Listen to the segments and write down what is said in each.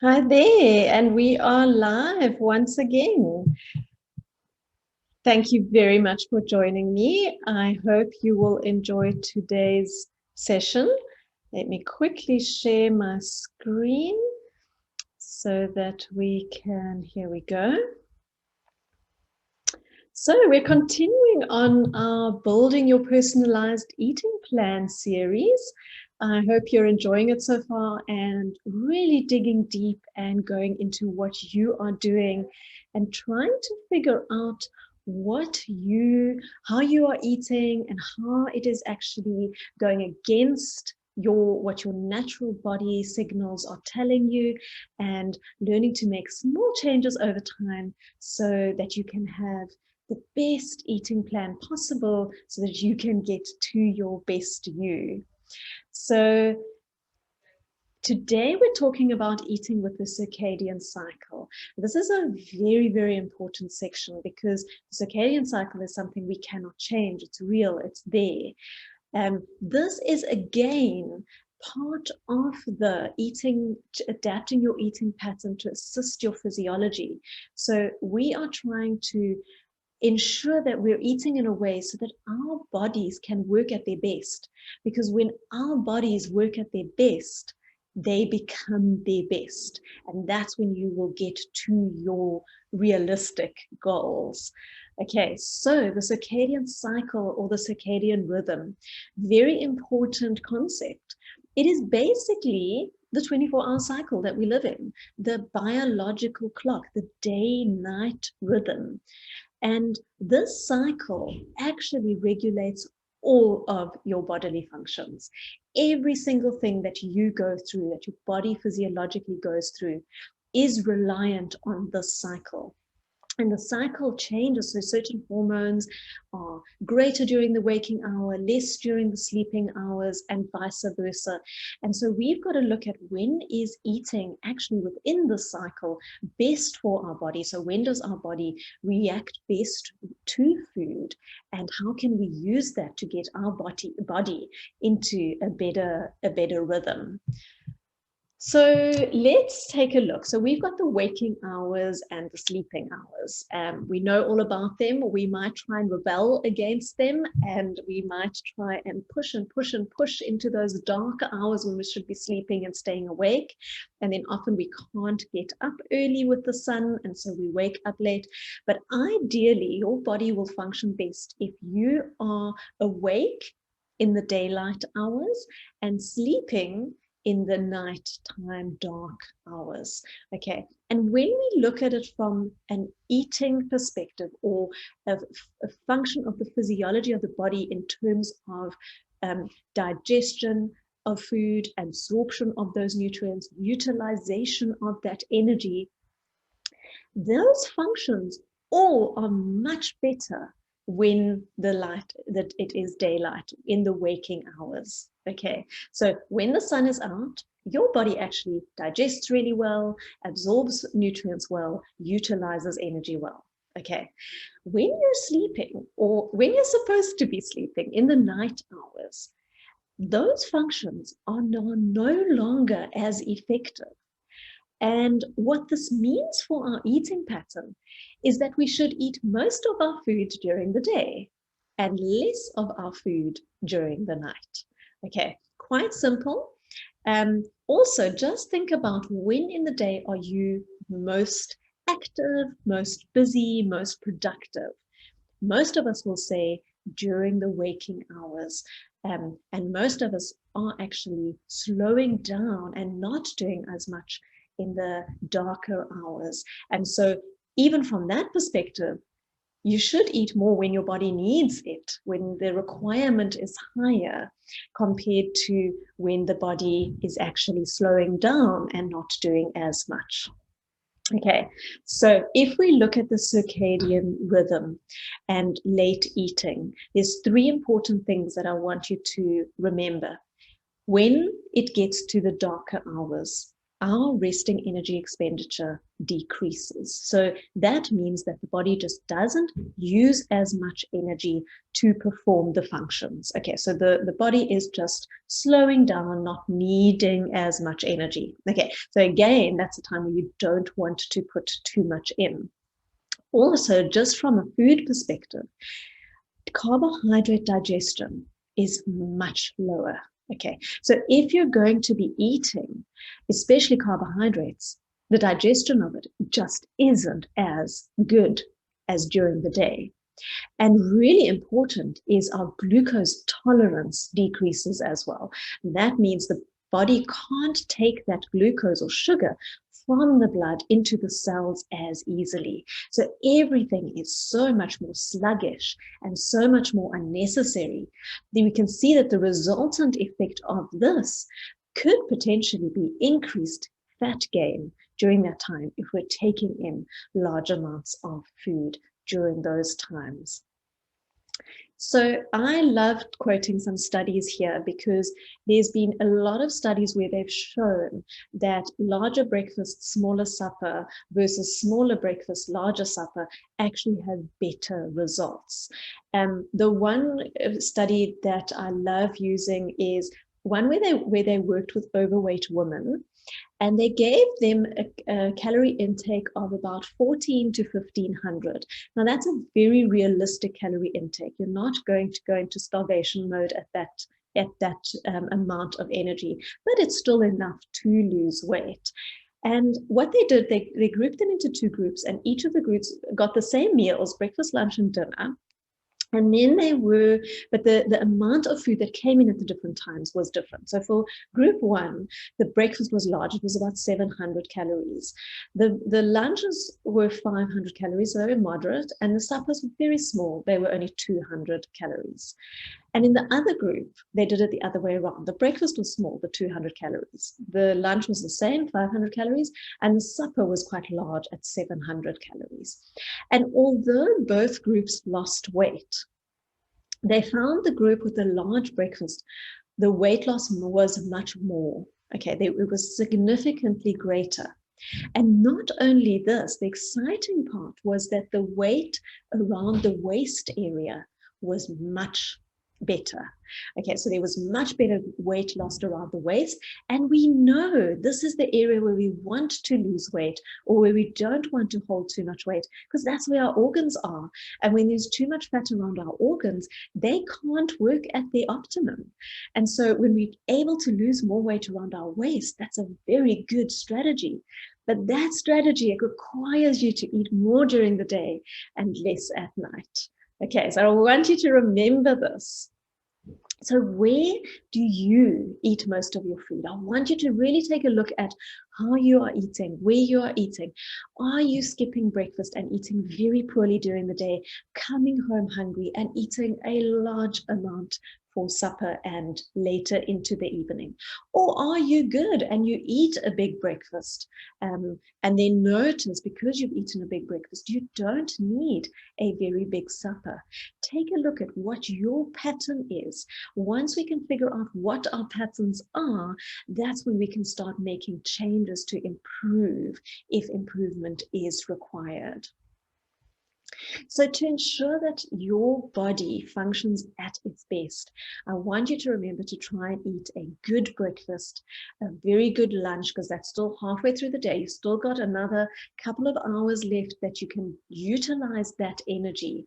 Hi there, and we are live once again. Thank you very much for joining me. I hope you will enjoy today's session. Let me quickly share my screen so that we can, here we go. So we're continuing on our Building Your Personalized Eating Plan series. I hope you're enjoying it so far and really digging deep and going into what you are doing and trying to figure out how you are eating and how it is actually going against what your natural body signals are telling you, and learning to make small changes over time so that you can have the best eating plan possible so that you can get to your best you. So today we're talking about eating with the circadian cycle. This is a very, very important section because the circadian cycle is something we cannot change. It's real, it's there. This is again part of the adapting your eating pattern to assist your physiology. So we are trying to ensure that we're eating in a way so that our bodies can work at their best. Because when our bodies work at their best, they become their best. And that's when you will get to your realistic goals. Okay, so the circadian cycle or the circadian rhythm, very important concept. It is basically the 24-hour cycle that we live in, the biological clock, the day-night rhythm. And this cycle actually regulates all of your bodily functions. Every single thing that you go through, that your body physiologically goes through, is reliant on this cycle. And the cycle changes, so certain hormones are greater during the waking hour, less during the sleeping hours, and vice versa. And so we've got to look at when is eating actually within the cycle best for our body. So when does our body react best to food, and how can we use that to get our body into a better rhythm? So let's take a look. So we've got the waking hours and the sleeping hours. We know all about them. We might try and rebel against them, and we might try and push and push and push into those darker hours when we should be sleeping and staying awake. And then often we can't get up early with the sun, and so we wake up late. But ideally, your body will function best if you are awake in the daylight hours and sleeping in the nighttime dark hours. Okay, and when we look at it from an eating perspective, or a function of the physiology of the body in terms of digestion of food, absorption of those nutrients, utilization of that energy, those functions all are much better when that it is daylight, in the waking hours. Okay, so when the sun is out, your body actually digests really well, absorbs nutrients well, utilizes energy well. Okay, when you're sleeping, or when you're supposed to be sleeping in the night hours, those functions are no longer as effective. And what this means for our eating pattern is that we should eat most of our food during the day and less of our food during the night. Okay, quite simple. Also, just think about when in the day are you most active, most busy, most productive. Most of us will say during the waking hours. And most of us are actually slowing down and not doing as much in the darker hours. And so even from that perspective, you should eat more when your body needs it, when the requirement is higher, compared to when the body is actually slowing down and not doing as much. Okay, so if we look at the circadian rhythm and late eating, there's three important things that I want you to remember. When it gets to the darker hours, our resting energy expenditure decreases. So that means that the body just doesn't use as much energy to perform the functions. Okay, so the body is just slowing down, not needing as much energy. Okay, so again, that's a time where you don't want to put too much in. Also, just from a food perspective, carbohydrate digestion is much lower. Okay, so if you're going to be eating, especially carbohydrates, the digestion of it just isn't as good as during the day. And really important is our glucose tolerance decreases as well. And that means the body can't take that glucose or sugar from the blood into the cells as easily. So everything is so much more sluggish and so much more unnecessary. Then we can see that the resultant effect of this could potentially be increased fat gain during that time if we're taking in large amounts of food during those times. So I loved quoting some studies here because there's been a lot of studies where they've shown that larger breakfast, smaller supper versus smaller breakfast, larger supper actually have better results. The one study that I love using is one where they worked with overweight women. And they gave them a calorie intake of about 14 to 1500. Now that's a very realistic calorie intake. You're not going to go into starvation mode at that amount of energy, but it's still enough to lose weight. And what they did, they grouped them into two groups, and each of the groups got the same meals, breakfast, lunch, and dinner. And then but the amount of food that came in at the different times was different. So for group one, the breakfast was large. It was about 700 calories. The lunches were 500 calories, so they were moderate, and the suppers were very small. They were only 200 calories. And in the other group, they did it the other way around. The breakfast was small, the 200 calories. The lunch was the same, 500 calories, and the supper was quite large at 700 calories. And although both groups lost weight, they found the group with the large breakfast, the weight loss was much more. Okay, it was significantly greater. And not only this, the exciting part was that the weight around the waist area was much better. Okay, so there was much better weight lost around the waist. And we know this is the area where we want to lose weight or where we don't want to hold too much weight, because that's where our organs are. And when there's too much fat around our organs, they can't work at their optimum. And so when we're able to lose more weight around our waist, that's a very good strategy. But that strategy, it requires you to eat more during the day and less at night. Okay, so I want you to remember this. So where do you eat most of your food? I want you to really take a look at how you are eating, where you are eating. Are you skipping breakfast and eating very poorly during the day, coming home hungry and eating a large amount for supper and later into the evening? Or are you good and you eat a big breakfast and then notice, because you've eaten a big breakfast, you don't need a very big supper? Take a look at what your pattern is. Once we can figure out what our patterns are, that's when we can start making changes to improve if improvement is required. So to ensure that your body functions at its best, I want you to remember to try and eat a good breakfast, a very good lunch, because that's still halfway through the day. You've still got another couple of hours left that you can utilize that energy,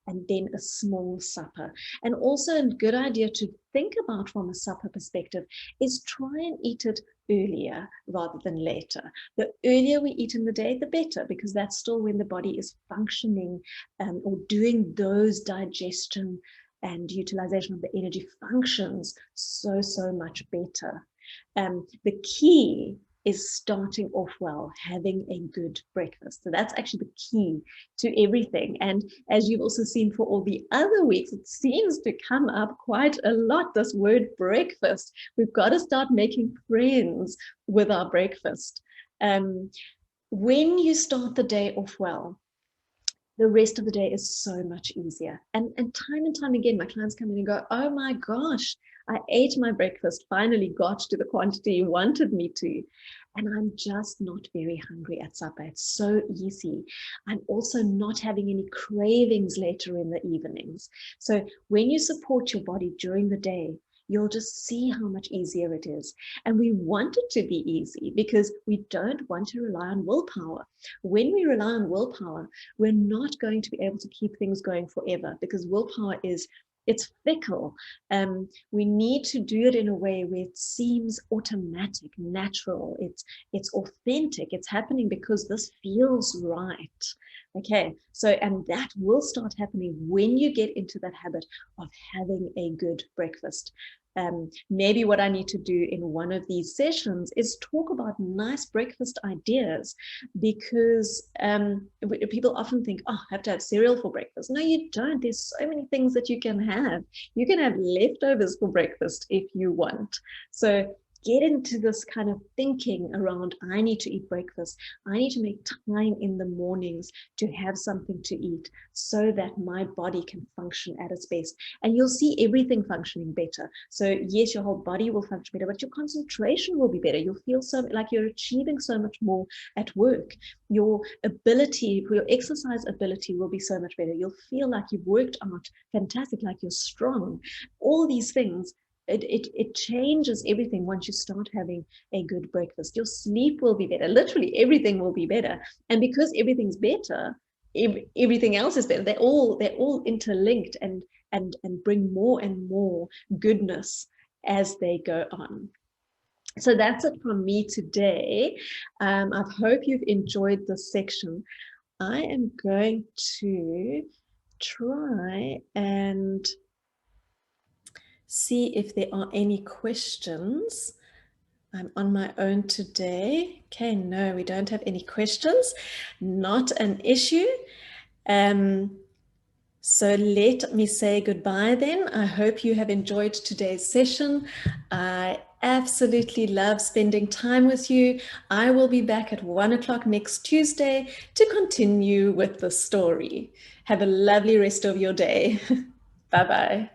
and then a small supper. And also a good idea to think about from a supper perspective is try and eat it earlier rather than later. The earlier we eat in the day, the better, because that's still when the body is functioning or doing those digestion and utilization of the energy functions so much better. The key is starting off well, having a good breakfast. So that's actually the key to everything. And as you've also seen for all the other weeks, it seems to come up quite a lot, this word breakfast. We've got to start making friends with our breakfast. When you start the day off well, the rest of the day is so much easier. And time again, my clients come in and go, oh my gosh, I ate my breakfast, finally got to the quantity you wanted me to, and I'm just not very hungry at supper. It's so easy. I'm also not having any cravings later in the evenings. So when you support your body during the day, you'll just see how much easier it is. And we want it to be easy because we don't want to rely on willpower. When we rely on willpower, we're not going to be able to keep things going forever, because willpower it's fickle. We need to do it in a way where it seems automatic, natural. It's authentic. It's happening because this feels right. Okay, so, and that will start happening when you get into that habit of having a good breakfast. Maybe what I need to do in one of these sessions is talk about nice breakfast ideas, because people often think, oh, I have to have cereal for breakfast. No, you don't. There's so many things that you can have. You can have leftovers for breakfast if you want. So get into this kind of thinking around, I need to eat breakfast. I need to make time in the mornings to have something to eat so that my body can function at its best. And you'll see everything functioning better. So yes, your whole body will function better, but your concentration will be better. You'll feel so like you're achieving so much more at work. Your ability, your exercise ability will be so much better. You'll feel like you've worked out fantastic, like you're strong. All these things, it changes everything once you start having a good breakfast. Your sleep will be better. Literally everything will be better. And because everything's better, everything else is better. They're all interlinked and bring more and more goodness as they go on. So that's it from me today. I hope you've enjoyed this section. I am going to try and see if there are any questions. I'm on my own today. Okay, no, we don't have any questions. Not an issue. So let me say goodbye then. I hope you have enjoyed today's session. I absolutely love spending time with you. I will be back at 1 o'clock next Tuesday to continue with the story. Have a lovely rest of your day. Bye-bye.